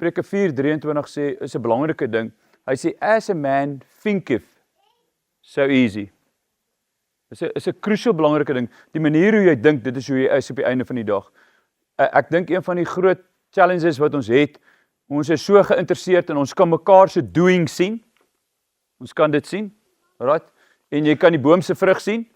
Spreuke 4:23 sê, is 'n belangrike ding. Hy sê, as a man thinketh, so easy. Is 'n crucial belangrike ding. Die manier hoe jy dink, dit is hoe jy is op die einde van die dag. Ek dink een van die groot challenges wat ons het, ons is so geïnteresseerd en ons kan mekaar se doing sien. Ons kan dit sien, right? En jy kan die boom se vrug sien,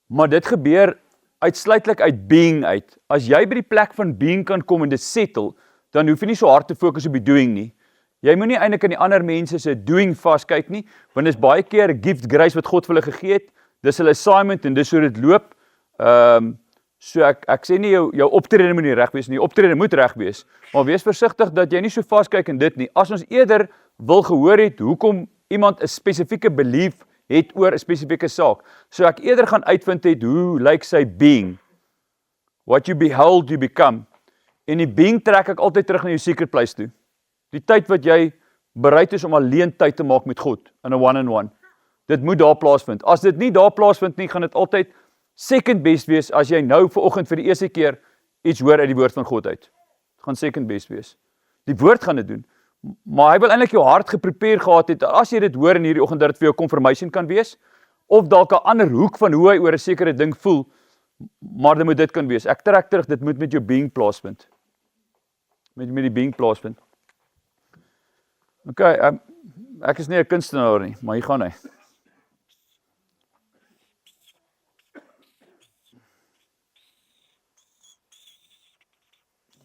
maar dit gebeur uitsluitlik uit being uit. As jy by die plek van being kan kom en dit settle, dan hoef jy nie so hard te fokus op die doing nie. Jy moet nie eintlik aan die ander mense se doing vaskyk nie, want dit is baie keer 'n gift grace wat God vir hulle gegee het. Dis hulle assignment en dis hoe dit loop. So ek sê nie jou optrede moet nie reg wees nie, jou optrede moet reg wees, maar wees versigtig dat jy nie so vaskyk in dit nie. As ons eerder wil gehoor het hoekom iemand 'n spesifieke belief het oor 'n spesifieke saak, so ek eerder gaan uitvind het hoe lyk sy being. What you behold, you become. En die being trek ek altyd terug na jou secret place toe. Die tyd wat jy bereid is om alleen tyd te maak met God in 'n one-on-one. Dit moet daar plaasvind. As dit nie daar plaasvind nie, gaan dit altyd second best wees as jy nou vanoggend vir die eerste keer iets hoor uit die woord van God uit. Dit gaan second best wees. Die woord gaan dit doen. Maar hy wil eintlik jou hart geprepare gehad het, as jy dit hoor in hierdie oggend, dat dit vir jou confirmation kan wees, of dalk 'n ander hoek van hoe hy oor 'n sekere ding voel, maar dit moet dit kan wees. Ek trek terug, dit moet met jou being plaasvind. Met die being plaasvind. Okay, ek is nie 'n kunstenaar nie, maar hier gaan hy.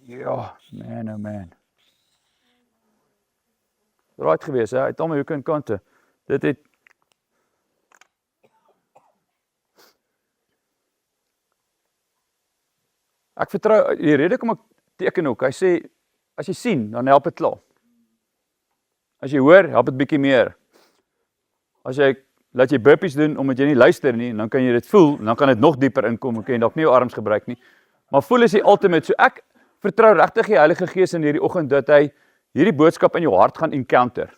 Ja, man, oh man. Right gewees, hè? Hy het al my hoeke en kante. Dit het ek vertrou, die rede kom ek teken ook, hy sê, as jy sien, dan help dit klaar. As jy hoor, help dit bietjie meer. As jy, laat jy burpees doen, omdat jy nie luister nie, dan kan jy dit voel, en dan kan dit nog dieper inkom, en kan jy dalk nie jou arms gebruik nie. Maar voel is die ultimate, so ek vertrou regtig die Heilige Gees in hierdie oggend, dat hy hierdie boodskap in jou hart gaan encounter.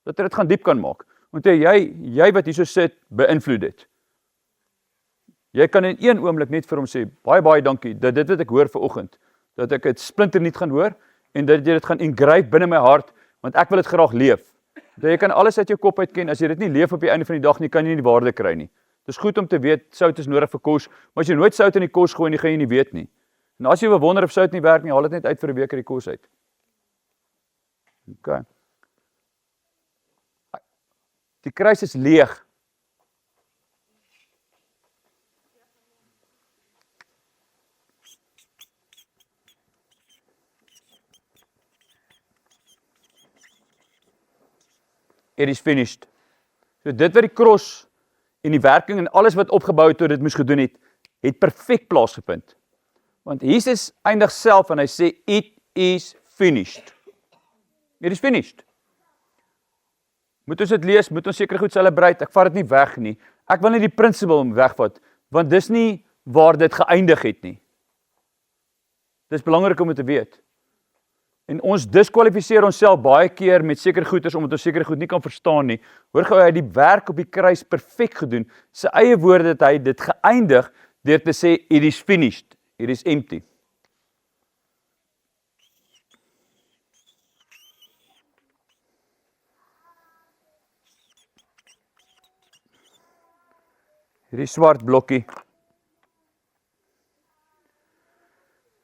Dat hy dit gaan diep kan maak. Want jy wat hierso sit, beïnvloed dit. Jy kan in een oomblik net vir hom sê, baie dankie, dat dit wat ek hoor vanoggend, dat ek dit splinternuut gaan hoor, en dat jy dit gaan ingryp binne my hart, want ek wil dit graag leef. Dat jy kan alles uit jou kop uitken, as jy dit nie leef op die einde van die dag nie, kan jy nie die waarde kry nie. Dit is goed om te weet, sout is nodig vir kos, maar as jy nooit sout in die kos gooi nie, gaan jy nie weet nie. En as jy wil wonder of sout nie werk nie, haal dit net uit vir 'n week uit die kos uit. Okay. Die kruis is leeg. It is finished. So dit wat die kros en die werking en alles wat opgebou het tot dit moes gedoen het perfek plaasgevind. Want Jesus eindig self en hy sê, it is finished. It is finished. Moet ons dit lees, moet ons seker goed celebrate, ek vat dit nie weg nie. Ek wil nie die principle wegvat, want dis nie waar dit geëindig het nie. Dis belangrik om dit te weet. En ons diskwalifiseer onsself baie keer met sekere goeders, omdat ons sekere goed nie kan verstaan nie. Hoor gou, hy het die werk op die kruis perfek gedoen. Sy eie woorde het hy dit geëindig, deur te sê, it is finished, it is empty. Hierdie swart blokkie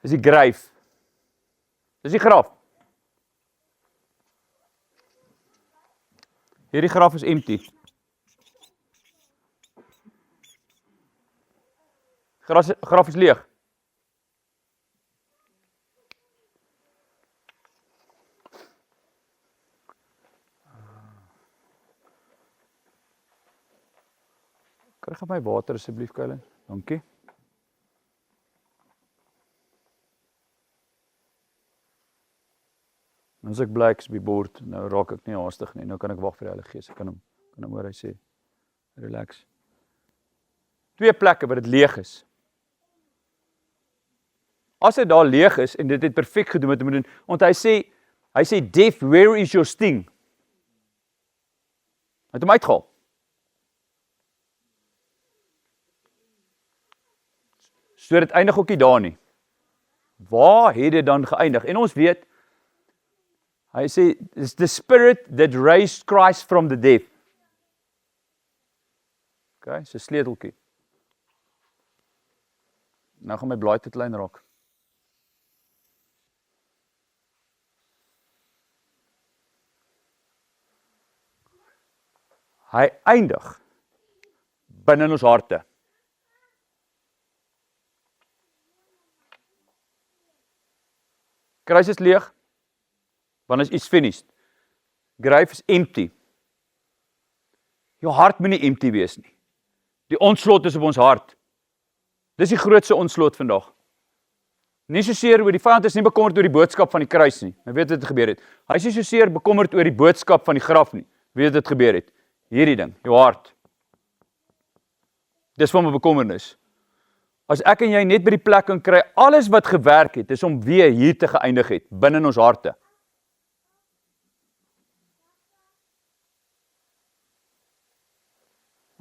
is die grave. Dis die graf. Hierdie graf is empty. Graf is leeg. Kry gou my water asseblief, Kyle. Dankie. As ek bly ek is by bord, nou raak ek nie haastig nie, nou kan ek wag vir die Heilige Gees, ek kan hom hoor hy sê, relax. 2 plekke waar dit leeg is. As dit daar leeg is, en dit het perfek gedoen wat hy moet doen, want hy sê, death, where is your sting? Hy het hom uitgehaal. So dit eindig ook nie daar nie. Waar het dit dan geëindig? En ons weet, Hy sê, it's the spirit that raised Christ from the dead. Okay, so sleuteltjie. Nou gaan my blaai te klein raak. Hy eindig binne in ons harte. Kruis is leeg, want is iets finished. Grave is empty. Jou hart moet nie empty wees nie. Die onslot is op ons hart. Dis die grootste onslot vandag. Nie soseer oor die vyand is nie bekommerd oor die boodskap van die kruis nie. Hy weet wat gebeur het. Hy is nie soseer bekommerd oor die boodskap van die graf nie. Weet wat gebeur het. Hierdie ding, jou hart. Dis van my bekommernis. As ek en jy net by die plek kan kry, alles wat gewerk het, is om weer hier te geëindig het, binne in ons harte.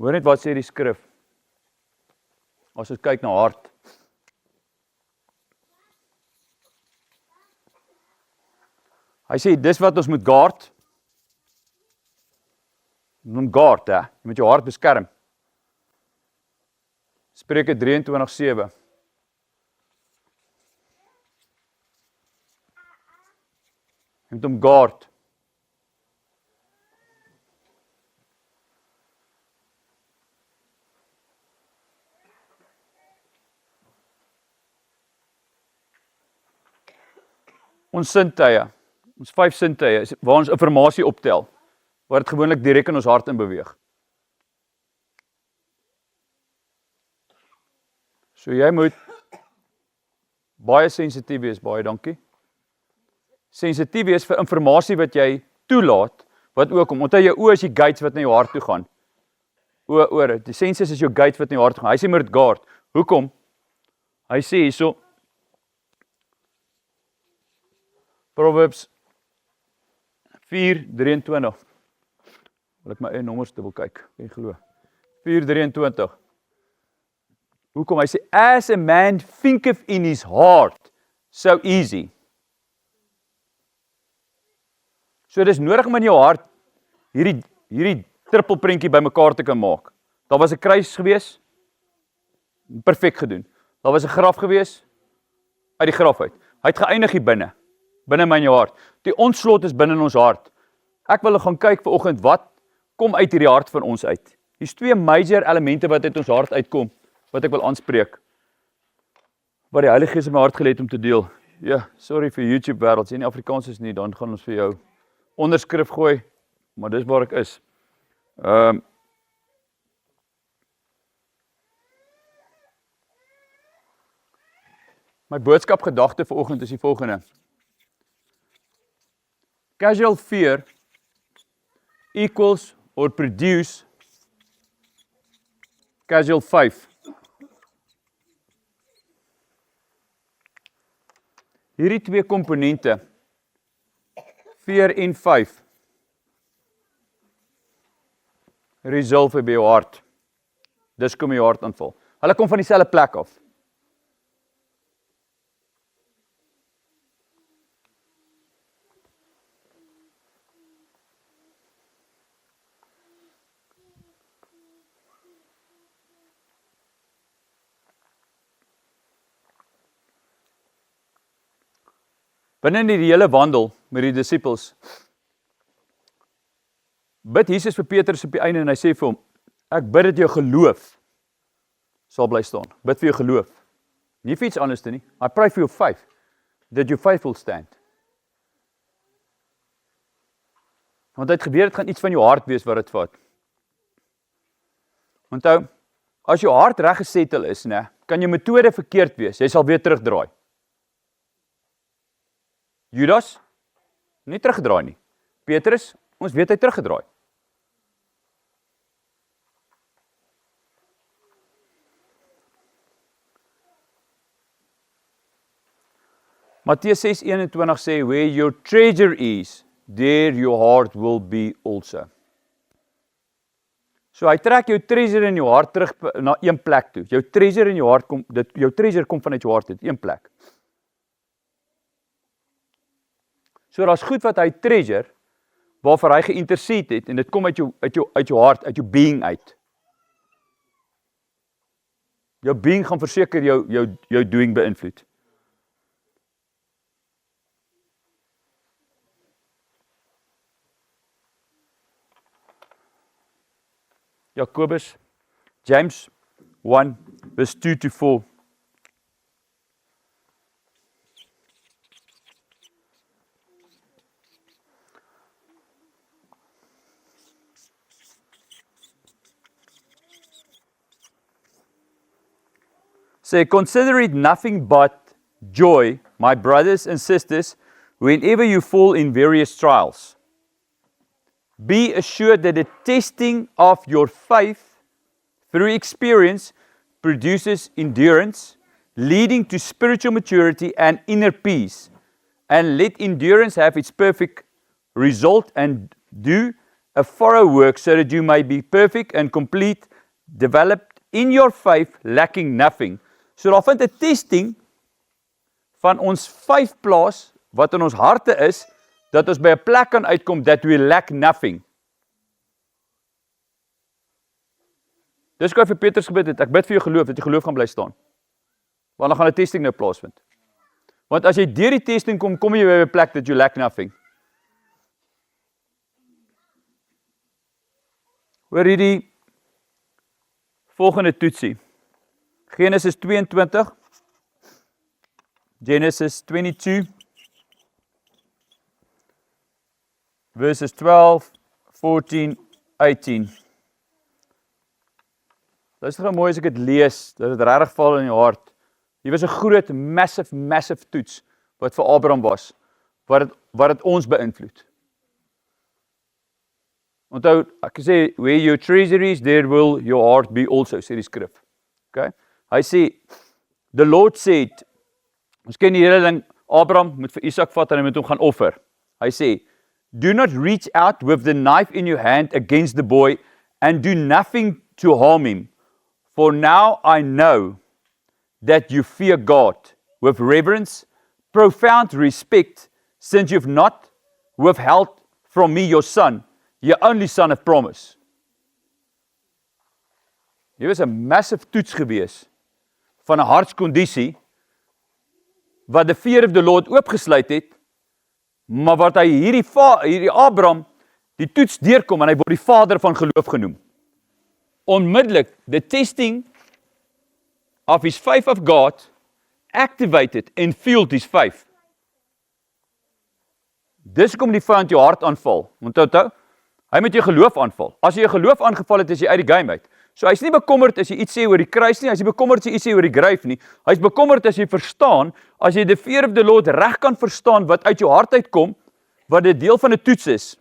Hoor net wat sê die skrif, as ons kyk na hart. Hy sê, dis wat ons moet guard. Noem guard, hè? Jy moet jou hart beskerm. Spreuke 23:7. Jy moet hom guard. Ons sintuie, ons 5 sintuie, is waar ons informasie optel, waar dit gewoonlik direk in ons hart in beweeg. So jy moet baie sensitief wees, baie dankie. Sensitief wees vir informasie wat jy toelaat, wat ook om, onthou jou oë is die gates wat na jou hart toe gaan. Ore, die senses is jou gates wat na jou hart toe gaan. Hy sê moet dit guard. Hoekom? Hy sê hierso, Proverbs 4:23. Wil ek my eie nommers dubbel kyk, kan jy glo. 4:23. Hoekom? Hy sê, as a man thinketh in his heart, so easy. So dis nodig om in jou hart hierdie trippelprentjie bymekaar te kan maak. Daar was 'n kruis gewees, perfek gedoen. Daar was 'n graf gewees, uit die graf uit. Hy het geëindig hier binne my in jou hart. Die onslot is binne in ons hart. Ek wil gaan kyk vanoggend wat kom uit hierdie hart van ons uit. Hier's 2 major elemente wat uit ons hart uitkom, wat ek wil aanspreek. Wat die Heilige Gees in my hart gelê het om te deel. Ja, sorry vir YouTube wêreld, as jy nie Afrikaans is nie, dan gaan ons vir jou onderskrif gooi, maar dis waar ek is. My boodskap gedagte vanoggend is die volgende. Casual fear equals or produce casual faith. Hierdie 2 komponente, fear en faith, resolve by jou hart. Dis kom jou hart aanval. Hulle kom van dieselfde plek af. Binne in die hele wandel met die disippels, bid Jesus vir Petrus op die einde en hy sê vir hom, ek bid dat jou geloof sal bly staan. Bid vir jou geloof. Nie vir iets anders nie. I pray for your faith, that your faith will stand. Want dit gebeur, dit gaan iets van jou hart wees wat dit vat. Onthou, as jou hart reg gesettel is, kan jou metode verkeerd wees, jy sal weer terugdraai. Judas, nie teruggedraai nie. Petrus, ons weet hy teruggedraai. Matteus 6:21 sê, where your treasure is, there your heart will be also. So hy trek jou treasure in jou hart terug na een plek toe. Jou treasure in jou hart jou treasure kom vanuit jou hart uit, een plek. So daar's goed wat hy treasure, waarvoor hy geïntercede het, en dit kom uit jou hart, uit jou being uit. Jou being gaan verseker jou doing beïnvloed. Jakobus, James 1, verse 2 to 4. Say, consider it nothing but joy, my brothers and sisters, whenever you fall in various trials. Be assured that the testing of your faith through experience produces endurance, leading to spiritual maturity and inner peace. And let endurance have its perfect result, and do a thorough work so that you may be perfect and complete, developed in your faith, lacking nothing. So daar vind 'n testing van ons vyf plaas wat in ons harte is, dat ons by 'n plek kan uitkom that we lack nothing. Dis wat vir Petrus gebid het, ek bid vir jou geloof, dat jy geloof gaan bly staan. Want dan gaan 'n testing nou plaasvind. Want as jy deur die testing kom, kom jy by 'n plek that you lack nothing. Hoor hierdie volgende toetsie. Genesis 22, Genesis 22, verses 12, 14, 18. Luister gou mooi as ek dit lees, dat dit regtig val in jou hart. Hier was 'n groot, massive toets, wat vir Abraham was, wat het ons beïnvloed. Onthou, ek sê, where your treasure is, there will your heart be also, sê die skrif. Okay? Hy sê, the Lord said, ons ken die hele ding, Abraham moet vir Isak vat en hy moet hom gaan offer. Hy sê, do not reach out with the knife in your hand against the boy and do nothing to harm him. For now I know that you fear God with reverence, profound respect, since you've not withheld from me your son, your only son of promise. Hier was 'n massive toets gewees van 'n hartskondisie wat the fear of the Lord oopgesluit het, maar wat hy hierdie Abraham die toets deurkom en hy word die vader van geloof genoem. Onmiddellik, the testing of his faith of God activated and fueled his faith. Dis kom die vyand jou hart aanval. Onthou, hy moet jou geloof aanval. As jy jou geloof aangeval het, is jy uit die game uit. So hy's nie bekommerd as jy iets sê oor die kruis nie, hy's nie bekommerd as jy iets sê oor die grave nie, hy's bekommerd as jy verstaan, as jy the fear of the Lord reg kan verstaan, wat uit jou hart uitkom, wat dit deel van 'n toets is.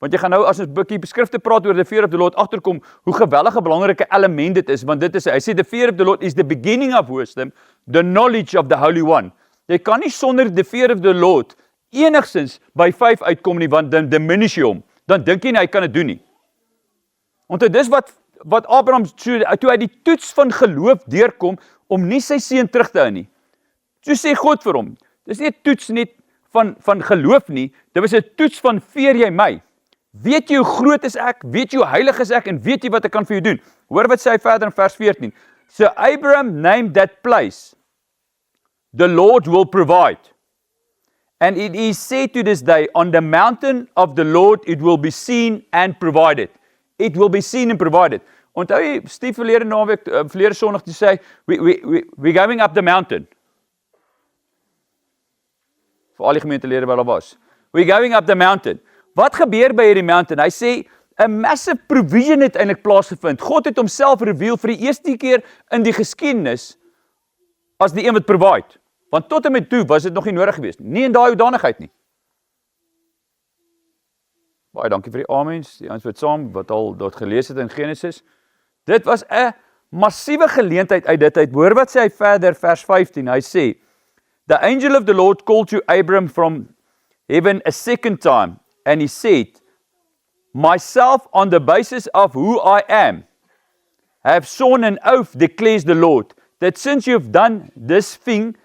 Want jy gaan nou, as ons 'n bietjie beskrifte praat oor the fear of the Lord, agterkom, hoe geweldige belangrike element dit is, want dit is, hy sê, the fear of the Lord is the beginning of wisdom, the knowledge of the Holy One. Jy kan nie sonder the fear of the Lord enigsins by 5 uitkom nie, want dan diminish jy hom, dan dink jy nie, hy kan dit doen nie. Want dis wat Abraham, toe hy die toets van geloof deurkom, om nie sy seun terug te hou nie. So sê God vir hom, dis nie 'n toets net van geloof nie, dit was 'n toets van veer jy my. Weet jy hoe groot is ek, weet jy hoe heilig is ek, en weet jy wat ek kan vir jou doen? Hoor wat sê hy verder in vers 14. So Abraham named that place, the Lord will provide. And it is said to this day, on the mountain of the Lord it will be seen and provided. It will be seen and provided. Onthou jy, Steve verlede naweek, verlede Sondag te sê, we're going up the mountain. Vir al die gemeentelede wat daar was. We're going up the mountain. Wat gebeur by hierdie mountain? Hy sê, 'n massive provision het eintlik plaasgevind. God het homself reveal vir die eerste keer in die geskiedenis as die een wat provide. Want tot en met toe was dit nog nie nodig geweest. Nie in daai hoedanigheid nie. Baie dankie vir die amens, die ons wat saam, wat al dat gelees het in Genesis. Dit was 'n massiewe geleentheid uit dit uit. Hoor wat sê hy verder, vers 15. Hy sê, the angel of the Lord called to Abram from heaven a second time, and he said, myself on the basis of who I am, have sworn an oath, declares the Lord, that since you've done this thing,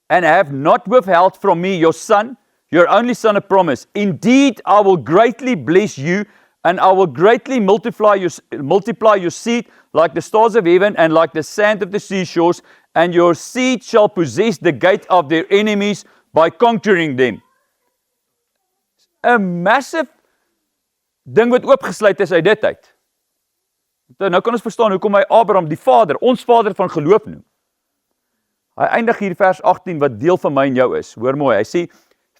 and have not withheld from me your son, your only son of promise. Indeed, I will greatly bless you, and I will greatly multiply your seed like the stars of heaven and like the sand of the seashores, and your seed shall possess the gate of their enemies by conquering them. 'n Massive ding wat oopgesluit is uit dit uit. Nou kan ons verstaan hoekom hy Abraham, die vader, ons vader van geloof noem. Hy eindig hier vers 18 wat deel van my en jou is. Hoor mooi, hy sê,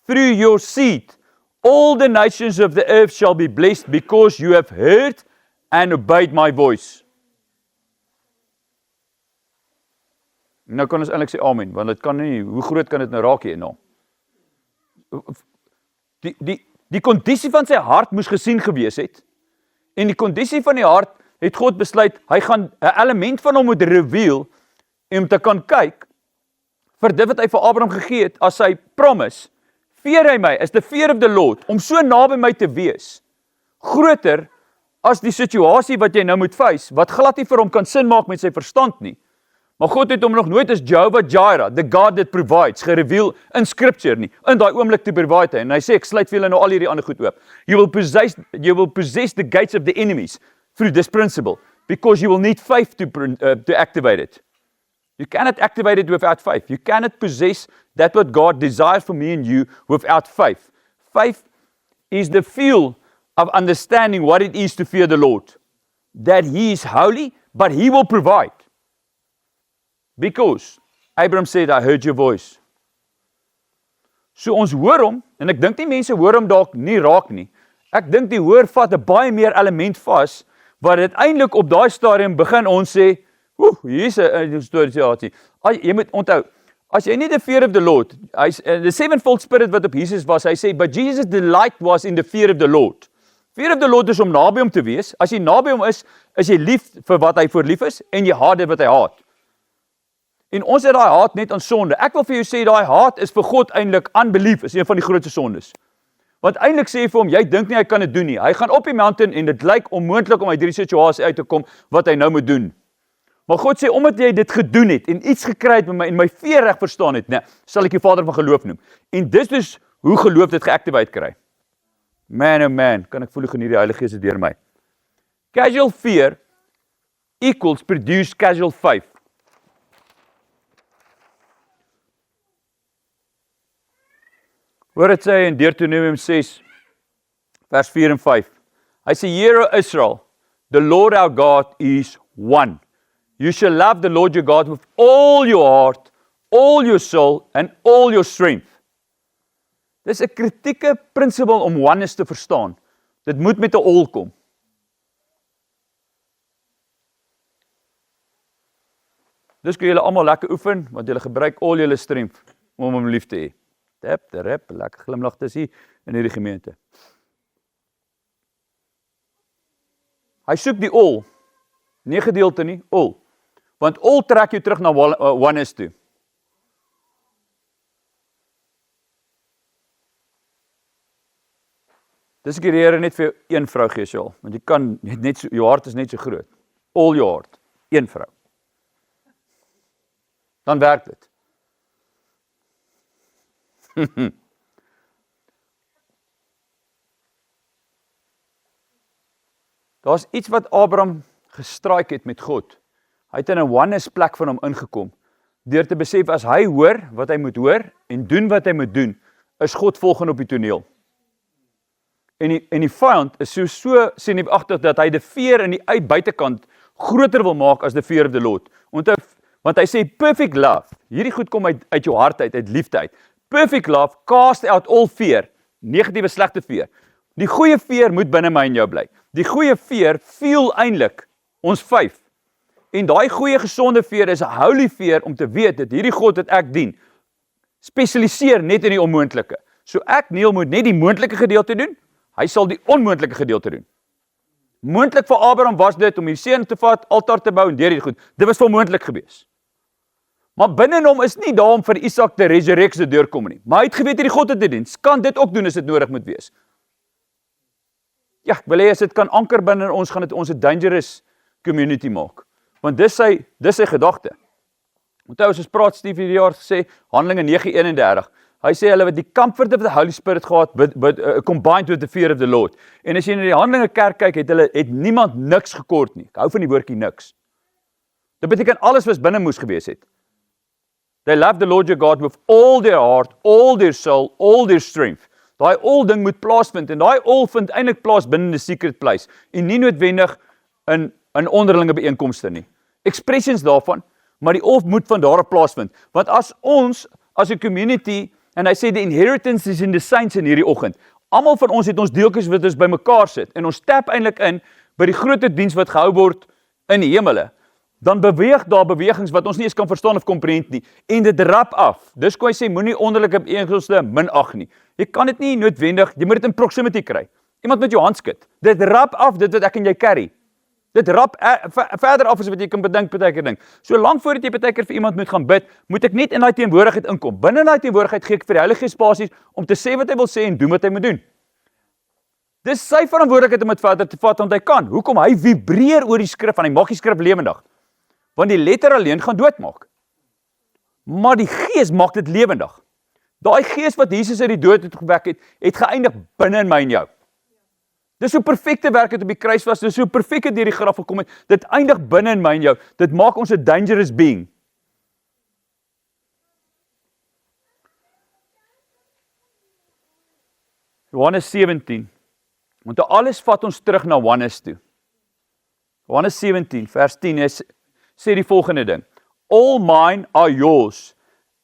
through your seed, all the nations of the earth shall be blessed because you have heard and obeyed my voice. Nou kan ons eintlik sê amen, want dit kan nie, hoe groot kan dit nou raak hier nou? Die kondisie van sy hart moes gesien gewees het, en die kondisie van die hart het God besluit, hy gaan 'n element van hom moet reveal, en om te kan kyk, vir dit wat hy vir Abraham gegee het, as sy promise, fear hy my, is the fear of the Lord, om so naby my te wees, groter as die situasie wat jy nou moet face, wat glad nie vir hom kan sin maak met sy verstand nie. Maar God het hom nog nooit as Jehovah Jireh, the God that provides, gereveal in scripture nie. In daai oomblik te provide hy. En hy sê, ek sluit vir julle nou al hierdie ander goed oop. You will possess the gates of the enemies through this principle, because you will need faith to activate it. You cannot activate it without faith. You cannot possess that what God desires for me and you without faith. Faith is the fuel of understanding what it is to fear the Lord. That He is holy, but He will provide. Because Abraham said, I heard your voice. So ons hoor hom, en ek dink die mense hoor hom dalk nie raak nie. Ek dink die hoor vat 'n baie meer element vas, wat uiteindelik op daai stadium begin ons sê, hier is 'n situasie. Jy moet onthou, as jy nie the fear of the Lord, the sevenfold spirit wat op Jesus was, hy sê, but Jesus' delight was in the fear of the Lord. Fear of the Lord is om naby hom te wees. As jy naby hom is jy lief vir wat hy voor lief is, en jy haat dit wat hy haat. En ons het daai haat net aan sonde. Ek wil vir jou sê, daai haat is vir God eintlik unbelief, is een van die grootste sondes. Want eintlik sê hy vir hom, jy dink nie hy kan dit doen nie. Hy gaan op die mountain en dit lyk onmoontlik om uit hierdie situasie uit te kom wat hy nou moet doen. Maar God sê, omdat jy dit gedoen het en iets gekry het met my en my veer reg verstaan het, nee, sal ek jou vader van geloof noem. En dis dus hoe geloof dit geactivate kry. Man oh man, kan ek voel hoe geniet die Heilige Gees deur my. Casual fear equals produce casual faith. Hoor dit sê in Deuteronomium 6, vers 4 en 5. Hy sê, Hear, O Israel, the Lord our God is one. You shall love the Lord your God with all your heart, all your soul, and all your strength. Dis 'n kritieke principle om oneness te verstaan. Dit moet met 'n all kom. Dis kan julle almal lekker oefen, want julle gebruik al julle strength om hom lief te hê. Tap, rap, lekker glimlag te sien in hierdie gemeente. Hy soek die all, nie gedeelte nie, all. Want all trek jou terug na oneness toe. Dis ek die Here net vir jou een vrou gee, Sjaal, want jy kan net so, jou hart is net so groot. All your heart, een vrou. Dan werk dit. Daar's iets wat Abraham gestraik het met God. Hy het in 'n oneness plek van hom ingekom, deur te besef as hy hoor wat hy moet hoor en doen wat hy moet doen, is God volgende op die toneel. En die vyand is so senuweeagtig dat hy die veer in die buitekant groter wil maak as the fear of the Lord. Want hy sê perfect love, hierdie goed kom uit jou hart uit liefde uit. Perfect love cast out all fear, negatiewe slegte fear. Die goeie fear moet binne my en jou bly. Die goeie fear fuel eintlik ons faith. En daai goeie gesonde fear is 'n holy fear om te weet dat hierdie God wat ek dien, spesialiseer net in die onmoontlike. So ek, Neil, moet net die moontlike gedeelte doen, hy sal die onmoontlike gedeelte doen. Moontlik vir Abraham was dit om die seun te vat, altaar te bou en deur hierdie goed. Dit was onmoontlik gewees. Maar binne hom is nie daar om vir Isak te resurrect te deurkom nie. Maar hy het geweet hierdie God het dit doen. Kan dit ook doen as dit nodig moet wees. Ja, ek wil hê as dit kan anker binne ons, gaan dit ons 'n dangerous community maak. Want dis sy gedagte. Onthou as ons praat Steve hierdie jaar gesê, Handelinge 9:31, Hy sê hulle het die comfort of the Holy Spirit gehad, but combined with the fear of the Lord. En as jy na die Handelinge kerk kyk, het niemand niks gekort nie. Ek hou van die woordjie niks. Dit beteken alles was binne moes gewees het. They love the Lord your God with all their heart, all their soul, all their strength. Daai all ding moet plaasvind, en daai all vind eintlik plaas binne 'n secret place, en nie noodwendig in onderlinge byeenkomste nie. Expressions daarvan, maar die all moet van daar af plaasvind. Want as ons, as 'n community, en hy sê, the inheritance is in the saints in hierdie oggend. Almal van ons het ons deeltjies wat ons bymekaar sit, en ons tap eintlik in by die groter diens wat gehou word in die hemele. Dan beweeg daar bewegings wat ons nie eens kan verstaan of komprehend nie, en dit rap af. Dis hoe hy sê, moenie onderlinge byeenkomste minag nie. Jy kan dit nie noodwendig, jy moet dit in proximity kry. Iemand met jou hand skud. Dit rap af dit wat ek en jy carry. Dit rap verder af as wat jy kan bedink, partykeer ding. So lank voordat jy partykeer vir iemand moet gaan bid, moet ek net in daai teenwoordigheid inkom. Binne daai teenwoordigheid gee ek vir die Heilige Gees spasies om te sê wat hy wil sê en doen wat hy moet doen. Dis sy verantwoordelikheid om dit verder te vat, want hy kan. Hoekom? Hy vibreer oor die skrif, en hy maak die skrif lewendig. Want die letter alleen gaan doodmaak. Maar die Gees maak dit lewendig. Daai Gees wat Jesus uit die dood het gewek het geëindig binne in my en jou. Dis so perfekte werk het op die kruis was, dis so perfek het deur die graf gekom het, dit eindig binne in my en jou. Dit maak ons 'n dangerous being. Johannes 17. Want alles vat ons terug na Johannes toe. Johannes 17 vers 10 sê die volgende ding. All mine are yours,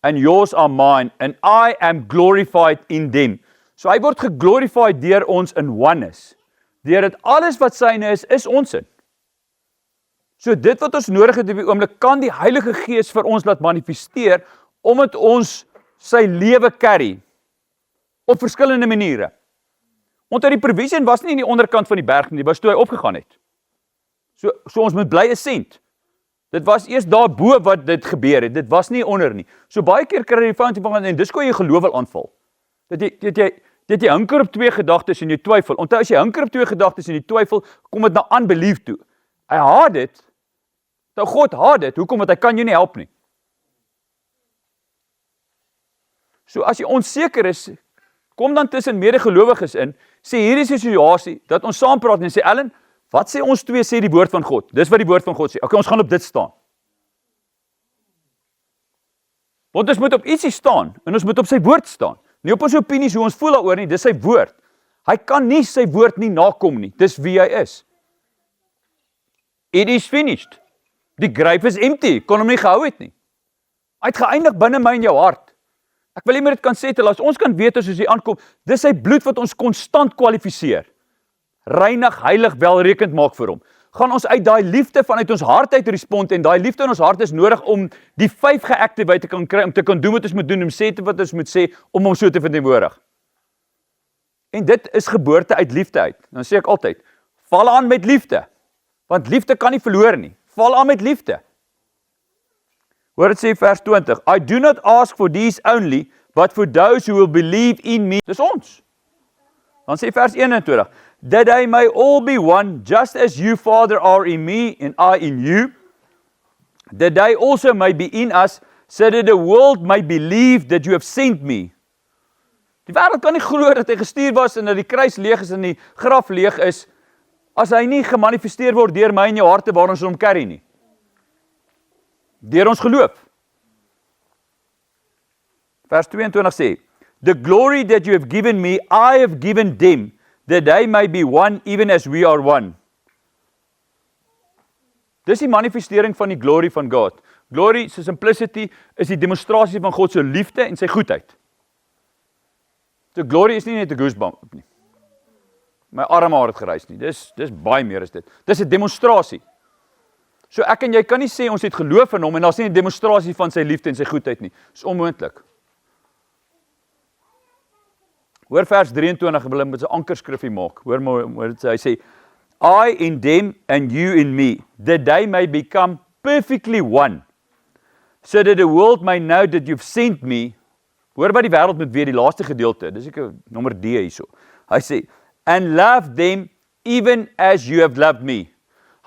and yours are mine, and I am glorified in them. So hy word geglorified deur ons in oneness. Deur dit alles wat syne is ons in. So dit wat ons nodig het op die oomblik, kan die Heilige Gees vir ons laat manifesteer, omdat ons sy lewe carry, op verskillende maniere. Want die provision was nie in die onderkant van die berg nie, dit was toe hy opgegaan het. So ons moet bly ascend. Dit was eers daarbo wat dit gebeur het, dit was nie onder nie. So baie keer kry jy die fout van, en dis hoe jy geloof wil aanval. Dat jy hinker op twee gedagtes en jy twyfel. Onthou, as jy hinker op twee gedagtes en jy twyfel, kom dit na unbelief toe. Hy haat dit, nou God haat dit, hoekom? Want hy kan jou nie help nie. So as jy onseker is, kom dan tussen medegelowiges in, sê hier is die situasie, dat ons saam praat en sê, Ellen, wat sê ons twee, sê die woord van God? Dis wat die woord van God sê. Okay, ons gaan op dit staan. Want ons moet op ietsie staan, en ons moet op sy woord staan. Nie op ons opinies hoe ons voel daaroor nie, dis sy woord. Hy kan nie sy woord nie nakom nie, dis wie hy is. It is finished. Die grave is empty, kon hom nie gehou het nie. Hy het geëindig binne my en jou hart. Ek wil nie meer dit kan sê, as ons kan weet as hy aankom, dis sy bloed wat ons konstant kwalifiseer. Reinig, heilig, welrekend maak vir hom. Gaan ons uit daai liefde vanuit ons hart uit respond, en daai liefde in ons hart is nodig om die 5 geactivate te kan kry, om te kan doen wat ons moet doen, om sê wat ons moet sê, om hom so te verteenwoordig. En dit is geboorte uit liefde uit. Dan sê ek altyd, val aan met liefde, want liefde kan nie verloor nie. Val aan met liefde. Hoor dit sê vers 20, I do not ask for these only, but for those who will believe in me. Dis ons. Dan sê vers 21, that they may all be one, just as you, Father, are in me, and I in you, that they also may be in us, so that the world may believe that you have sent me. Die wêreld kan nie glo dat hy gestuur was, en dat die kruis leeg is, en die graf leeg is, as hy nie gemanifesteer word deur my in jou harte, waar ons hom carry nie. Deur ons geloof. Vers 22 sê, the glory that you have given me, I have given them, that they may be one, even as we are one. Dis die manifestering van die glory van God. Glory, sy simplicity, is die demonstrasie van God se liefde en sy goedheid. So glory is nie net 'n goosebump nie. My arm haar het gereis nie. Dis baie meer as dit. Dis 'n demonstrasie. So ek en jy kan nie sê ons het geloof in hom en daar's nie 'n demonstrasie van sy liefde en sy goedheid nie. Dis onmoontlik. Hoor vers 23, wil hom met sy ankerskrifie maak. Hoor maar dit sê, hy sê, I in them and you in me, that they may become perfectly one, so that the world may know that you've sent me. Hoor wat die wêreld moet weet, die laaste gedeelte, dis ek nommer D hierso. Hy sê, and love them even as you have loved me.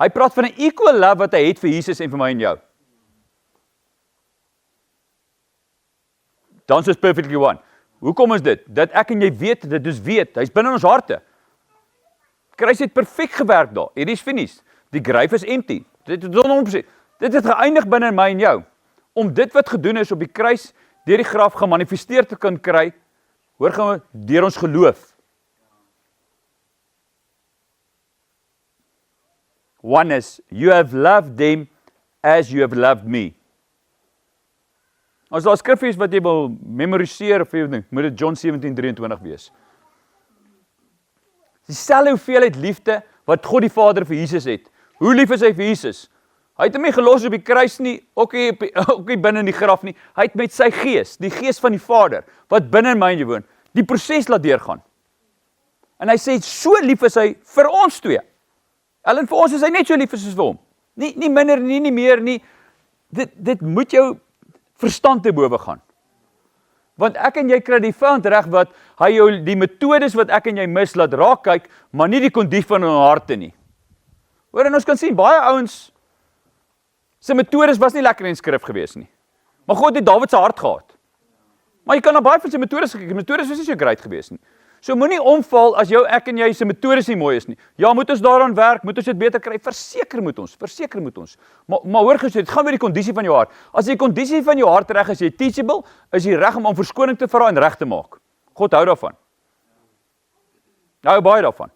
Hy praat van 'n equal love wat hy het vir Jesus en vir my en jou. Dan is perfectly one. Hoekom is dit? Dat ek en jy weet, dit is weet, hy's binne ons harte. Kruis het perfek gewerk daar, it is finished. Die grave is empty. Dit het geëindig binne my en jou. Om dit wat gedoen is op die kruis, deur die graf gemanifesteer te kan kry, hoor gaan deur ons geloof. One is, you have loved them as you have loved me. As daar skrif is wat jy wil memoriseer, of jy ding, moet dit John 17:23 wees. Dieselfde hoeveelheid liefde wat God die Vader vir Jesus het. Hoe lief is hy vir Jesus? Hy het hom nie gelos op die kruis nie, ook nie binne in die graf nie. Hy het met sy gees, die gees van die Vader, wat binne in my en jou woon, die proses laat deurgaan. En hy sê, so lief is hy vir ons twee. En vir ons is hy net so lief as vir hom. Nie minder, nie meer, nie. Dit moet jou verstand te bowe gaan. Want ek en jy kry die vyand reg wat hy jou die metodes wat ek en jy mis laat raak kyk, maar nie die kondisie van ons harte nie. Hoor, en ons kan sien, baie ouens se metodes was nie lekker in skrif gewees nie. Maar God het Dawid se hart gehad. Maar jy kan na baie van sy metodes kyk, die metodes was nie so great gewees nie. So moenie omval as ek en jy se metodes nie mooi is nie. Ja, moet ons daaraan werk, moet ons dit beter kry, verseker moet ons. Maar hoor gesê, dit gaan weer die kondisie van jou hart. As die kondisie van jou hart reg is, jy teachable, is jy reg om verskoning te vra en reg te maak. God hou daarvan. Hou baie daarvan.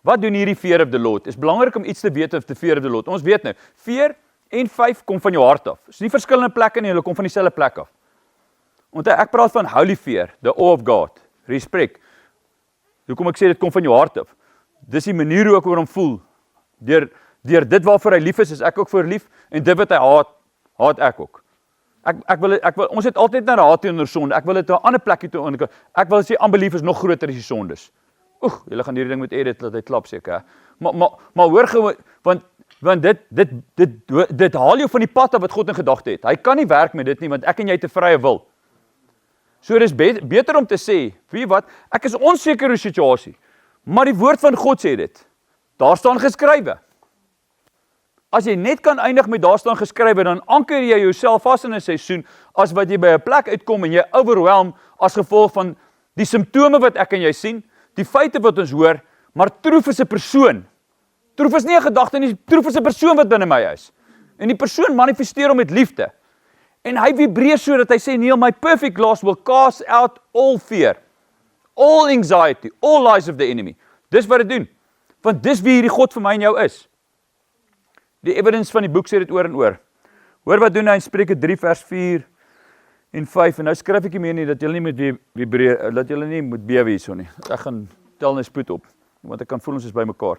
Wat doen hierdie fear of the Lord? Is belangrik om iets te weet of the fear of the Lord. Ons weet nou, 4 en 5 kom van jou hart af. Dis nie verskillende plekke nie, hulle kom van dieselfde plek af. Want ek praat van holy fear, the awe of God, respect. Hoekom ek sê dit kom van jou hart af? Dis die manier hoe ek oor hom voel. Deur dit waarvoor hy lief is ek ook vir lief, en dit wat hy haat ek ook. Ek wil, ons het altyd na haat teenoor sonde, ek wil dit 'n ander plekkie toe, ek wil sê unbelief is nog groter as die sondes. Julle gaan hierdie ding met edit, dat hy klap seker. Maar hoor gewoon, want dit haal jou van die pad af wat God in gedagte het. Hy kan nie werk met dit nie, want ek en jy te vrye wil. So dis beter om te sê, weet jy wat, ek is onseker oor die situasie, maar die woord van God sê dit. Daar staan geskrywe. As jy net kan eindig met daar staan geskrywe, dan anker jy jouself vas in 'n seisoen, as wat jy by 'n plek uitkom en jy overwhelm as gevolg van die simptome wat ek en jy sien, die feite wat ons hoor, maar troef is 'n persoon. Troef is nie 'n gedagte nie, troef is 'n persoon wat binne my is. En die persoon manifesteer hom met liefde. En hy vibreer so dat hy sê, Neil, my perfect glass will cast out all fear, all anxiety, all lies of the enemy. Dis wat dit doen. Want dis wie hierdie God vir my en jou is. Die evidence van die boek sê dit oor en oor. Hoor wat doen hy in Spreuke 3 vers 4 en 5, en nou skryf ek nie meer nie, dat julle nie moet vibreer, dat julle nie moet bewe hierso nie. Ek gaan tel net spoed op, want ek kan voel ons is by mekaar.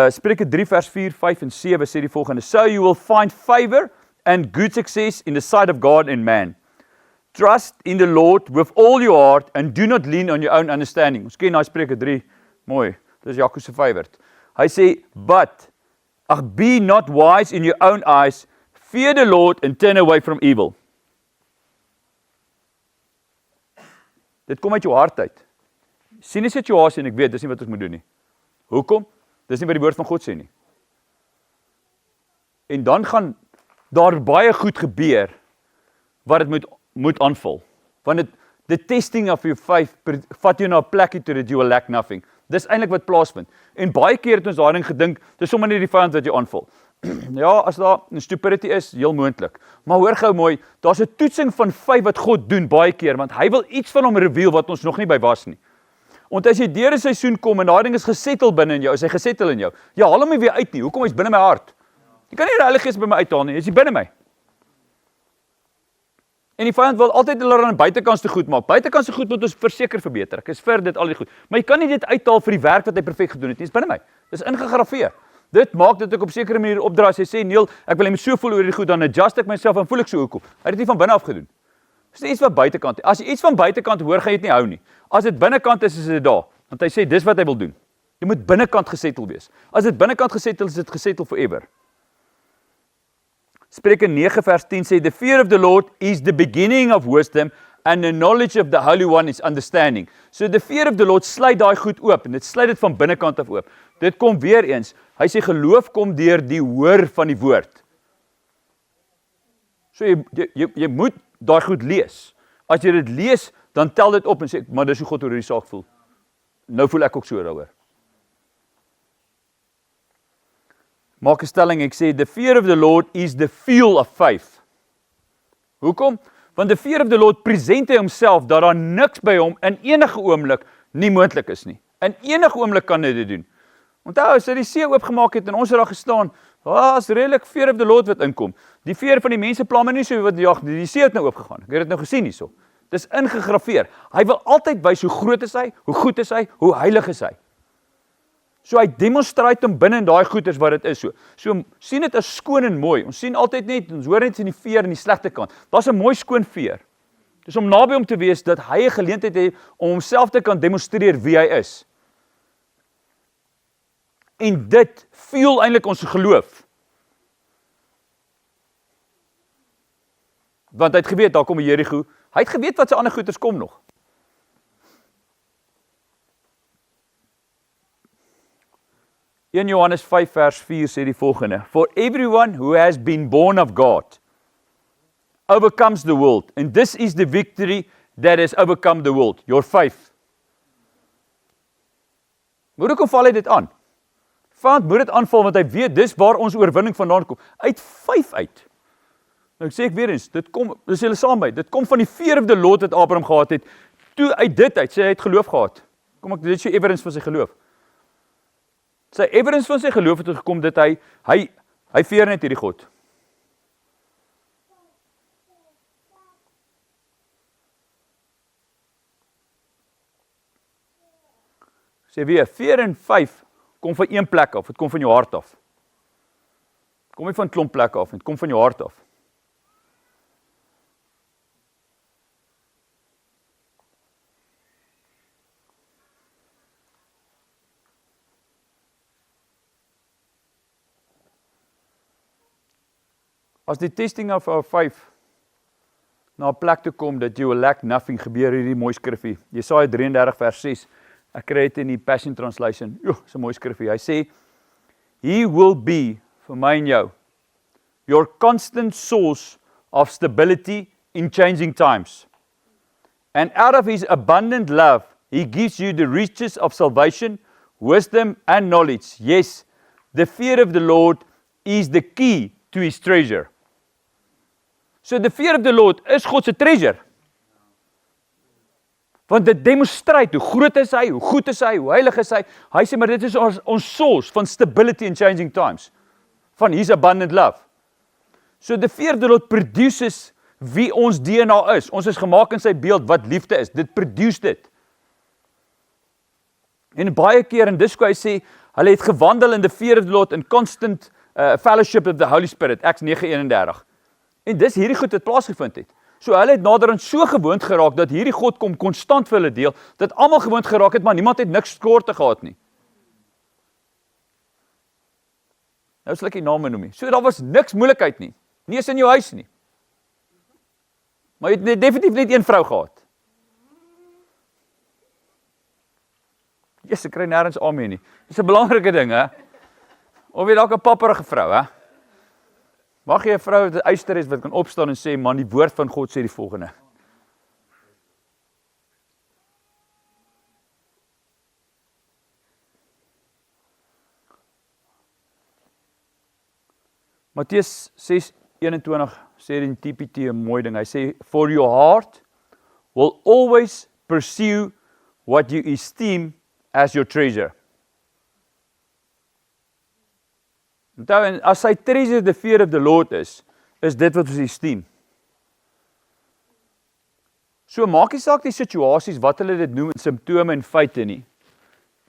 Spreuke 3 vers 4, 5 en 7 sê die volgende, so you will find favor and good success in the sight of God and man. Trust in the Lord with all your heart and do not lean on your own understanding. Ons ken Spreuke 3, mooi, dit is Jakob se favorite. Hy sê, but be not wise in your own eyes, fear the Lord and turn away from evil. Dit kom uit jou hart uit. Sien die situasie en ek weet, dis nie wat ons moet doen nie. Hoekom? Dis nie wat die woord van God sê nie. En dan gaan daar baie goed gebeur, wat het moet aanval. Want the testing of your faith vat jou na 'n plekkie toe dat you will lack nothing. Dis eintlik wat plaasvind. En baie keer het ons daarin gedink, dis sommer net die vyand wat jou aanval. Ja, as daar 'n stupidity is, heel moontlik. Maar hoor gou mooi, daar's 'n toetsing van vyf wat God doen baie keer, want hy wil iets van hom reveal wat ons nog nie by was nie. Want as jy deur 'n seisoen kom en daai ding is gesettel binne in jou, is hy gesettel in jou. Ja, haal hom nie weer uit nie. Hoekom? Hy's binne my hart. Jy kan nie die Heilige Gees by my uithaal nie, hy's binne my. En die vyand wil altyd hulle aan die buitekant te goed maak. Buitekant se goed moet ons verseker verbeter. Ek is vir dit al die goed. Maar jy kan nie dit uithaal vir die werk wat hy perfek gedoen het nie. Dis binne my. Dis ingegrafeer. Dit maak dit ek op sekere manier opdra. As hy sê, Neil, ek wil hom so voel oor die goed, dan adjust ek myself en voel ek so hoekom. Hy het dit nie van binne af gedoen. Dis nie iets wat buitekant. As jy iets van buitekant hoor, gaan jy dit nie hou nie. As dit binnekant is dit daar. Want hy sê dis wat hy wil doen. Jy moet binnekant gesettel wees. As dit binnekant gesettel is dit gesettel forever. Spreuke 9 vers 10 sê, the fear of the Lord is the beginning of wisdom and the knowledge of the Holy One is understanding. So the fear of the Lord sluit daai goed oop en dit sluit dit van binnekant af oop. Dit kom weer eens. Hy sê geloof kom deur die hoor van die woord. So jy moet daai goed lees. As jy dit lees, dan tel dit op en sê, maar dis hoe God oor die saak voel. Nou voel ek ook so daaroor. Maak 'n stelling, ek sê, the fear of the Lord is the fuel of faith. Hoekom? Want the fear of the Lord present hy homself, dat daar niks by hom in enige oomblik nie moontlik is nie. In enige oomblik kan hy dit doen. Onthou, as hy die see oopgemaak het en ons het daar gestaan, as redelik fear of the Lord wat inkom. Die fear van die mense pla my nie so wat jag nie, die see het nou oopgegaan. Ek het dit nou gesien hierso. Dis ingegraveer. Hy wil altyd wys hoe groot is hy, hoe goed is hy, hoe heilig is hy. So hy demonstreer hom binne in daai goeders wat dit is so. So sien dit as skoon en mooi. Ons sien altyd net, ons hoor net in die veer en die slegte kant. Daar's 'n mooi skoon veer. Dis om naby hom te wees dat hy 'n geleentheid het om homself te kan demonstreer wie hy is. En dit fuel eintlik ons geloof. Want hy het geweet, daar kom Jerigo. Hy het geweet wat sy ander goeders kom nog. In Johannes 5 vers 4 sê die volgende: For everyone who has been born of God overcomes the world, and this is the victory that has overcome the world, your faith. Hoekom val hy dit aan? Moet dit aanval, want hy weet, dis waar ons oorwinning vandaan kom. Uit 5 uit. Nou sê ek weer eens, dis julle saam by, dit kom van die fear of the Lord wat Abraham gehad het, toe uit dit uit, sê hy het geloof gehad. Dit is die evidence van sy geloof. Sy evidence van sy geloof het gekom, dat hy veer net hierdie God. Sê weer, 4 en 5 kom van een plek af, het kom van jou hart af. Kom nie van 'n klomp plekke af, het kom van jou hart af. As die testing of our faith na 'n plek toe kom, dat you will lack nothing, gebeur hierdie mooi skrifgie. Jesaja 33 vers 6, ek kry dit in die Passion Translation, is 'n mooi skrifgie, hy sê, He will be, vir my en jou, your constant source of stability in changing times. And out of His abundant love, He gives you the riches of salvation, wisdom and knowledge. Yes, the fear of the Lord is the key to His treasure. So the fear of the Lord is God se treasure. Want dit demonstreer hoe groot is hy, hoe goed is hy, hoe heilig is hy. Hy sê, maar dit is ons source van stability in changing times. Van His abundant love. So the fear of the Lord produces wie ons DNA is. Ons is gemaak in sy beeld wat liefde is. Dit produce dit. En baie keer, en dis hoe hy sê, hulle het gewandel in the fear of the Lord in constant fellowship of the Holy Spirit, Acts 9:31. En dis hierdie goed wat plaasgevind het. So hulle het naderhand so gewoond geraak, dat hierdie God kom konstant vir hulle deel, dat almal gewoond geraak het, maar niemand het niks skorte gehad nie. Nou sal ek die name noem nie. So daar was niks moeilikheid nie. Nie eens in jou huis nie. Maar jy het definitief net een vrou gehad. Ek kry nêrens amen nie. Dis 'n belangrike ding, hè? Of jy dalk 'n papperige vrou, hè? Mag jy 'n vrou wat 'n eyster is wat kan opstaan en sê, man, die woord van God sê die volgende. Matteus 6:21 sê in TPT 'n mooi ding. Hy sê, for your heart will always pursue what you esteem as your treasure. Onthou, as sy treasure the fear of the Lord is dit wat ons esteem. So maak nie saak die situasies, wat hulle dit noem, simptome en feite nie.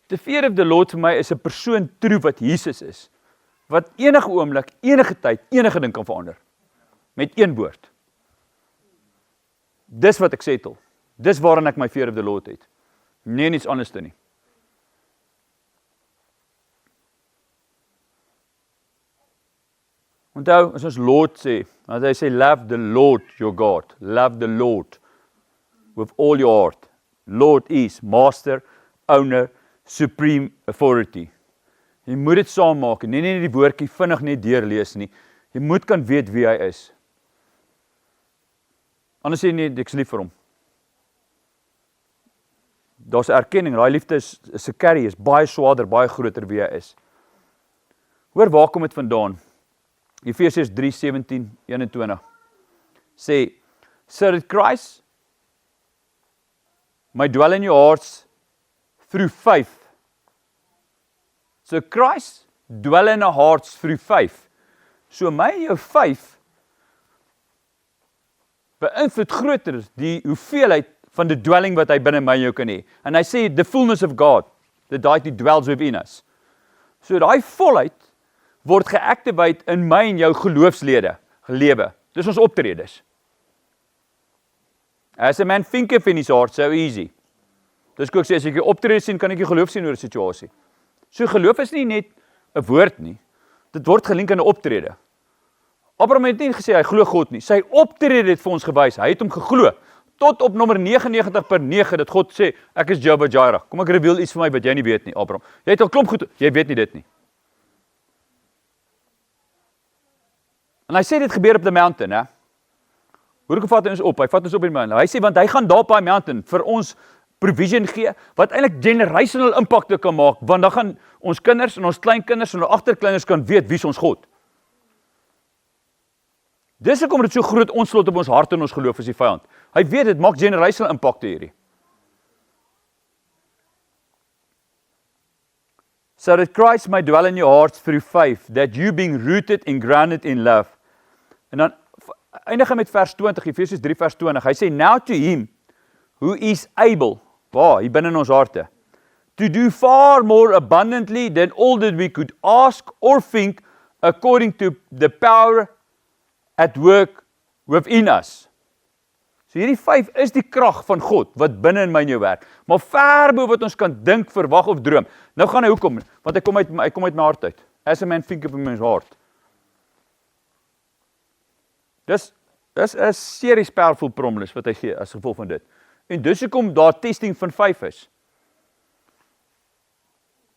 The fear of the Lord vir my is 'n persoon troef wat Jesus is, wat enige oomblik, enige tyd, enige ding kan verander. Met een woord. Dis wat ek settle. Dis waarin ek my fear of the Lord het. Nee, niets anders nie. Onthou, as ons Lord sê, as hy sê, love the Lord your God, love the Lord with all your heart. Lord is master, owner, supreme authority. Jy moet dit saam maak, nie net die woordjie vinnig net deurlees nie. Jy moet kan weet wie hy is. Anders sê jy nie, ek's lief vir hom. Daar's 'n erkenning, daai liefde is 'n carry, is baie swaarder, baie groter wie hy is. Hoor, waar kom dit vandaan? Efesiërs 3:17-21 sê, so that Christ might dwell in your hearts through faith. So Christ dwell in our hearts through faith. So my jou faith beïnvloed groter die hoeveelheid van die dwelling wat hy binne my en jou kan hê. En hy sê, the fullness of God, that he dwells within us. So daai volheid word geactivate in my en jou geloofslede, lewe. Dis ons optredes. As a man thinketh in his heart, so easy. Dis ek sê, as ek jou optrede sien, kan ek jou geloof sien oor 'n situasie. So geloof is nie net 'n woord nie. Dit word gelink aan 'n optrede. Abraham het nie gesê hy glo God nie. Sy optrede het vir ons gewys. Hy het hom geglo. Tot op nommer 99/9 dat God sê, ek is Jehovah Jireh. Kom ek reveal iets vir my wat jy nie weet nie, Abraham. Jy het al klomp goed, jy weet nie dit nie. En hy sê dit gebeur op the mountain, hè. Hoe vat hy ons op? Hy vat ons op die mountain. Hy sê, want hy gaan daar op die mountain vir ons provision gee, wat eintlik generational impakte kan maak, want dan gaan ons kinders en ons kleinkinders en ons agterkleinkinders kan weet wie is ons God. Dis hoekom dit so groot onslot op ons hart en ons geloof is die vyand. Hy weet dit maak generational impakte hierdie. So that Christ may dwell in your hearts through faith, that you being rooted and grounded in love. En dan eindig hy met vers 20, Efesiërs 3 vers 20. Hy sê, now to him who is able, hier binne in ons harte, to do far more abundantly than all that we could ask or think, according to the power at work within us. So hierdie 5 is die krag van God, wat binne in my en jou werk, maar ver bo wat ons kan dink, verwag of droom. Nou gaan hy hoekom, want hy kom uit my hart uit. As a man thinketh in his heart. Dis 'n series powerful promise wat hy gee as gevolg van dit. En dis hoekom daar testing van 5 is.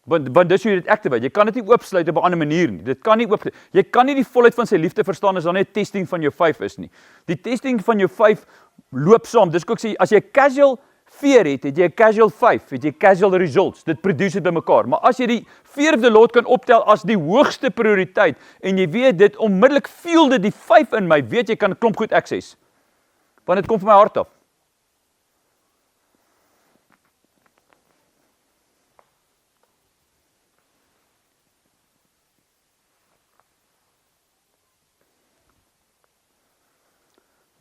Want dis hoe jy dit activate. Jy kan dit nie oopsluit op 'n ander manier nie. Dit kan nie oop. Jy kan nie die volheid van sy liefde verstaan as daar net testing van jou 5 is nie. Die testing van jou 5 loop saam. Dis ook sê as jy casual fear het jy 'n casual 5, het jy casual results. Dit produce dit bymekaar. Maar as jy die fear of the Lord kan optel as die hoogste prioriteit en jy weet dit onmiddellik feel dit die 5 in my, weet jy kan 'n klomp goed access. Want dit kom van my hart af.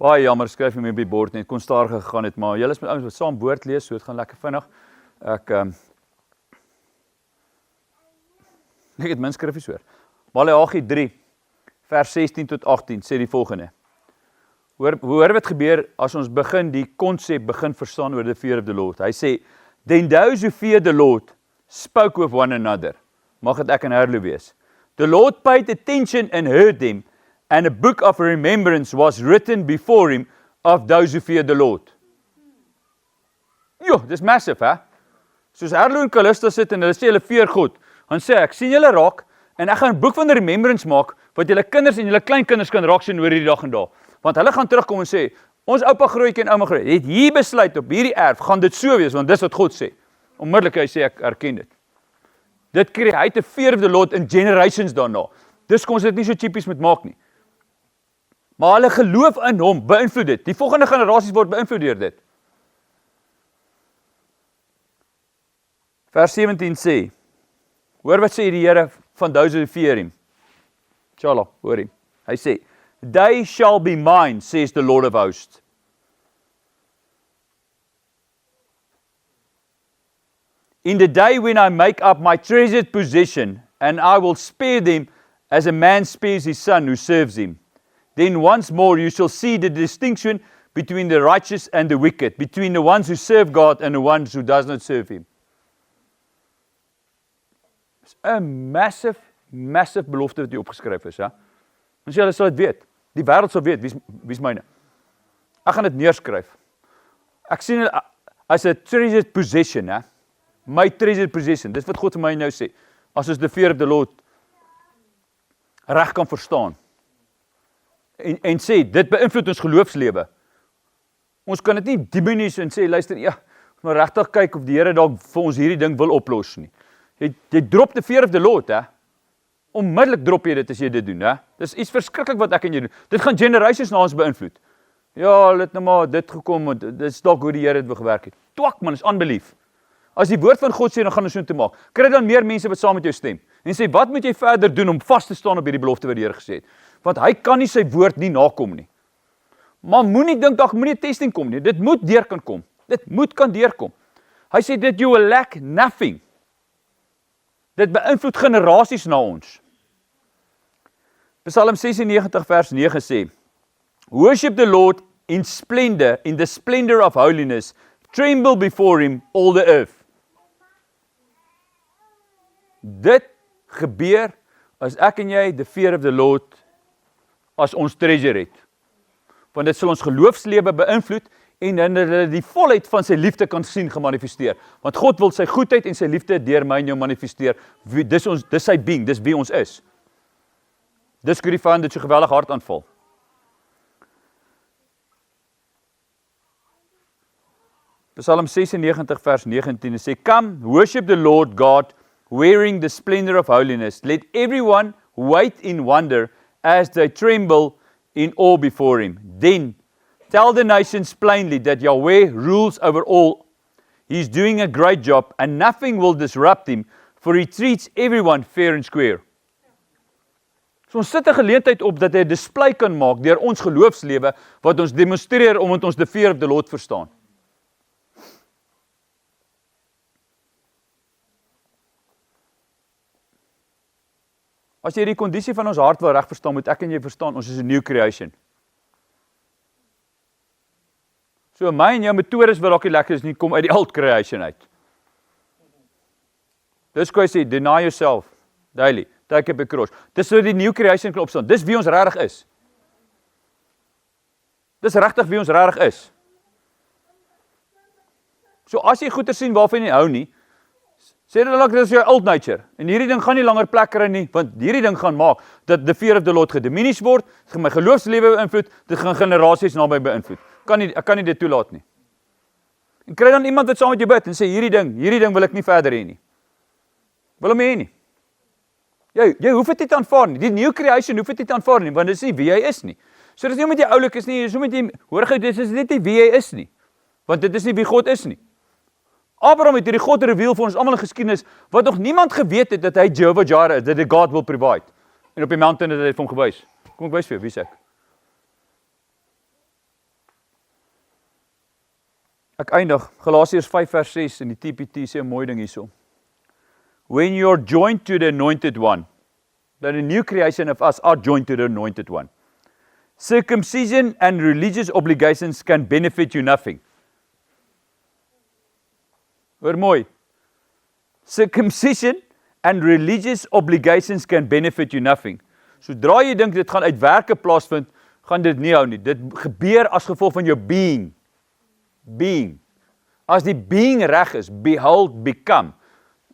Baie jammer, skryf nie meer op die bord nie, het kon stadiger gegaan het, maar julle is met ouens wat saam woord lees, so het gaan lekker vinnig. Ek het min skriffies hoor. Maleagi 3, vers 16 tot 18, sê die volgende. Hoor wat gebeur as ons begin die konsep begin verstaan oor the fear of the Lord. Hy sê, then those who fear the Lord spoke with one another. Mag het ek en Herlo wees. The Lord paid attention and heard them, and a book of remembrance was written before him of those who fear the Lord. Jo, dis massive, hè? Soos Herlo en Callista sit en hulle sê hulle veer God, dan sê ek sien julle raak, en ek gaan 'n boek van remembrance maak, wat julle kinders en julle kleinkinders kan raak sien oor hierdie dag en dae. Want hulle gaan terugkom en sê, ons oupa grootjie en ouma grootjie, het hier besluit op hierdie erf, gaan dit so wees, want dis wat God sê. Onmiddellik hy sê, ek erken dit. Dit create a fear of the Lord in generations daarna. Dis kom ons dit nie so typies moet maak nie. Maar hulle geloof in hom beïnvloed dit. Die volgende generasies word beïnvloed deur dit. Vers 17 sê, hoor wat sê die Here van those who fear him. Inshallah, hoor hom. Hy sê, they shall be mine, says the Lord of hosts. In the day when I make up my treasured possession, and I will spare them as a man spares his son who serves him. Then once more you shall see the distinction between the righteous and the wicked, between the ones who serve God and the ones who does not serve him. It's a massive belofte wat hier opgeskryf is, hè? Ons julle sal dit weet. Die wêreld sal weet wie's myne. Ek gaan dit neerskryf. Ek sien dit as 'n treasured possession, hè? My treasured possession. Dis wat God vir my nou sê. as ons the fear of the Lord reg kan verstaan. En sê, dit beïnvloed ons geloofslewe. Ons kan dit nie diminish en sê, luister, ja, maar regtig kyk of die Here dalk vir ons hierdie ding wil oplos nie. Jy drop the fear of the Lord, hè? Onmiddellik drop jy dit as jy dit doen, hè? Dis iets verskriklik wat ek en jy doen. Dit gaan generations na ons beïnvloed. Ja, het nou maar dit gekom, want dit is dalk hoe die Here dit gewerk het. Twak man, is unbelief. As die woord van God sê, dan gaan ons so toe maak. Kry dan meer mense wat saam met jou stem. En sê, wat moet jy verder doen om vas te staan op hierdie belofte wat die Here gesê het? Want hy kan nie sy woord nie nakom nie. Maar moenie dink dat moenie 'n testing kom nie. Dit moet deur kan kom. Dit moet kan deurkom. Hy sê dit you will lack nothing. Dit beïnvloed generasies na ons. Psalm 96 vers 9 sê, worship the Lord in splendor, in the splendor of holiness, tremble before him all the earth. Dit gebeur as ek en jy the fear of the Lord as ons treasure het. Want dit sal ons geloofslewe beïnvloed en dan hulle die volheid van sy liefde kan sien gemanifesteer. Want God wil sy goedheid en sy liefde deur my en jou manifesteer. Dis sy being, dis wie ons is. Dis hoe die vyand dit so geweldig hard aanval. Psalm 96 vers 19 sê, come, worship the Lord God, wearing the splendor of holiness. Let everyone wait in wonder as they tremble in awe before him. Then tell the nations plainly that Yahweh rules over all. He's doing a great job and nothing will disrupt him, for he treats everyone fair and square. So ons sit 'n geleentheid op dat hy 'n display kan maak deur ons geloofslewe wat ons demonstreer omdat ons the fear of the Lord verstaan. As jy die kondisie van ons hart wil reg verstaan, moet ek en jy verstaan, ons is 'n new creation. So my en jou metodes wat dalk nie lekker is nie, kom uit die old creation uit. Dis hoe hy sê, deny yourself daily, take up your cross. Dis so die new creation kan opstaan. Dis wie ons regtig is. Dis regtig wie ons regtig is. So as jy goeie sien waarvan jy hou nie, sê dit dalk dit is jou old nature. En hierdie ding gaan nie langer plek kry nie, want hierdie ding gaan maak dat the fear of the Lord gediminish word, dit gaan my geloofslewe beïnvloed, dit gaan generasies na my beïnvloed. Ek kan nie dit toelaat nie. En kry dan iemand wat saam met jou bid en sê hierdie ding wil ek nie verder hê nie. Wil hom hê nie. Jy hoef dit nie te aanvaar nie. Die new creation hoef dit nie te aanvaar nie, want dit is nie wie jy is nie. So dit is nie omdat jy oulik is nie, dis nie omdat jy hoor gou, dit is net nie wie jy is nie. Want dit is nie wie God is nie. Abraham het hierdie God reveal vir ons almal in geskiedenis, wat nog niemand geweet het dat hy Jehovah Jireh is, dat hy God will provide. En op die mountain het hy vir hom gewys. Kom ek wys vir jou, wie sê ek? Ek eindig, Galasiërs 5 vers 6 in die TPT sê 'n mooi ding hierso. When you are joined to the anointed one, that a new creation of us are joined to the anointed one. Circumcision and religious obligations can benefit you nothing. Hoor mooi. Circumcision and religious obligations can benefit you nothing. Sodra jy dink dit gaan uit werke plaasvind, gaan dit nie hou nie. Dit gebeur as gevolg van jou being. As die being reg is, behold, become,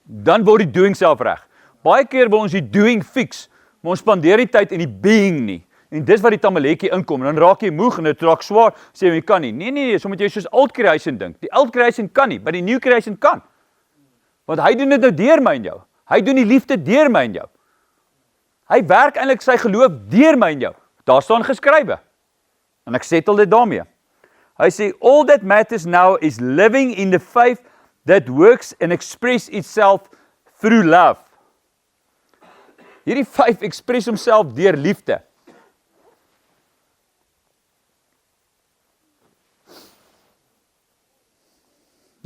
dan word die doing self reg. Baie keer wil ons die doing fix, maar ons spandeer nie tyd in die being nie. En dis wat die tamaletjie inkom, en dan raak jy moeg en dit raak swaar, sê jy kan nie. Nee, so moet jy soos old creation dink. Die old creation kan nie, maar die new creation kan. Want hy doen dit nou deur my en jou. Hy doen die liefde deur my en jou. Hy werk eintlik sy geloof deur my en jou. Daar staan geskrywe. En ek settle dit daarmee. Hy sê, all that matters now is living in the faith that works and express itself through love. Hierdie faith express homself deur liefde.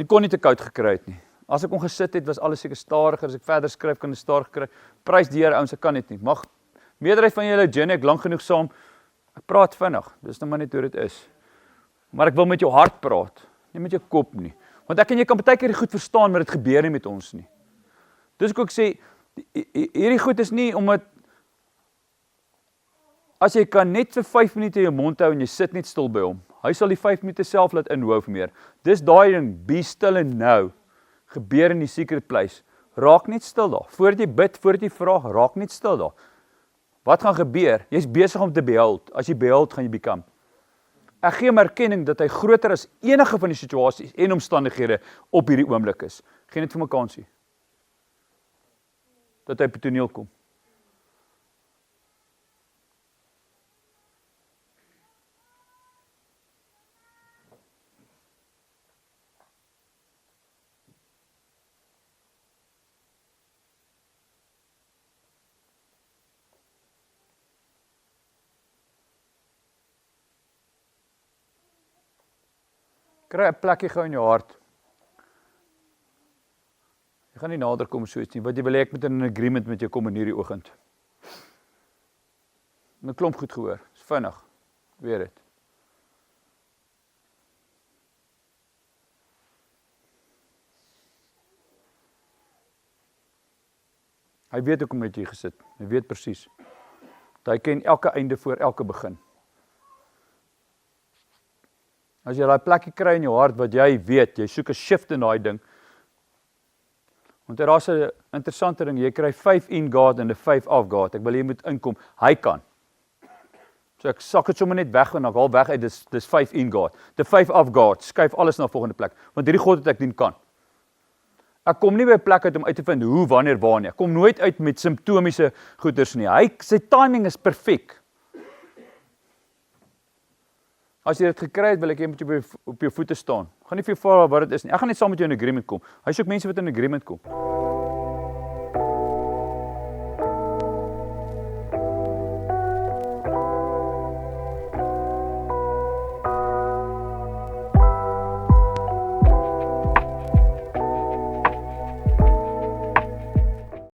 Ek kon nie te koud gekry het nie. As ek ongesit het, was alles seker stadiger. As ek verder skryf, kan dit stadiger kry. Prys die Here, ouens, ek kan dit nie. Mag meerderheid van julle journey ek lank genoeg saam. Ek praat vinnig. Dis nou maar net hoe dit is. Maar ek wil met jou hart praat, nie met jou kop nie. Want ek en jy kan baie keer goed verstaan, maar dit gebeur nie met ons nie. Dis ook ek sê, hierdie goed is nie omdat as jy kan net vir 5 minute jou mond hou en jy sit net stil by hom. Hy sal die 5 minute self laat inhou meer. Dis daai ding, be still and know, gebeur in die secret place, raak net stil daar. Voordat jy bid, voordat jy vra, raak net stil daar. Wat gaan gebeur? Jy's besig om te behold. As jy behold, gaan jy become. Ek gee hom erkenning dat hy groter as enige van die situasies en omstandighede op hierdie oomblik is. Gee net vir my kansie. Dat hy op die toneel kom. Kry 'n plekkie gou in jou hart. Jy gaan nie nader kom soos nie, wat jy wil hê ek moet in 'n agreement met jou kom in hierdie oggend. 'n Klomp goed gehoor, is vinnig, weet dit. Hy weet hoekom het jy gesit, hy weet presies. Hy ken elke einde voor elke begin. As jy daai plekkie kry in jou hart wat jy weet, jy soek 'n shift in daai ding. Want daar's 'n interessante ding, jy kry 5 in God en 'n 5 of God. Ek wil jy moet inkom, hy kan. So ek sak dit sommer net weg en ek haal weg uit dis 5 in God. The 5 of God, skuif alles na 'n volgende plek, want hierdie God wat ek dien kan. Ek kom nie by 'n plek uit om uit te vind hoe, wanneer, waar nie. Ek kom nooit uit met simptomiese goeders nie. Sy timing is perfek. As jy dit gekry het, wil ek jy moet jy op jou voete staan. Ek gaan nie vir jou vra wat dit is nie. Ek gaan net saam met jou in agreement kom. Hy soek mense wat in agreement kom.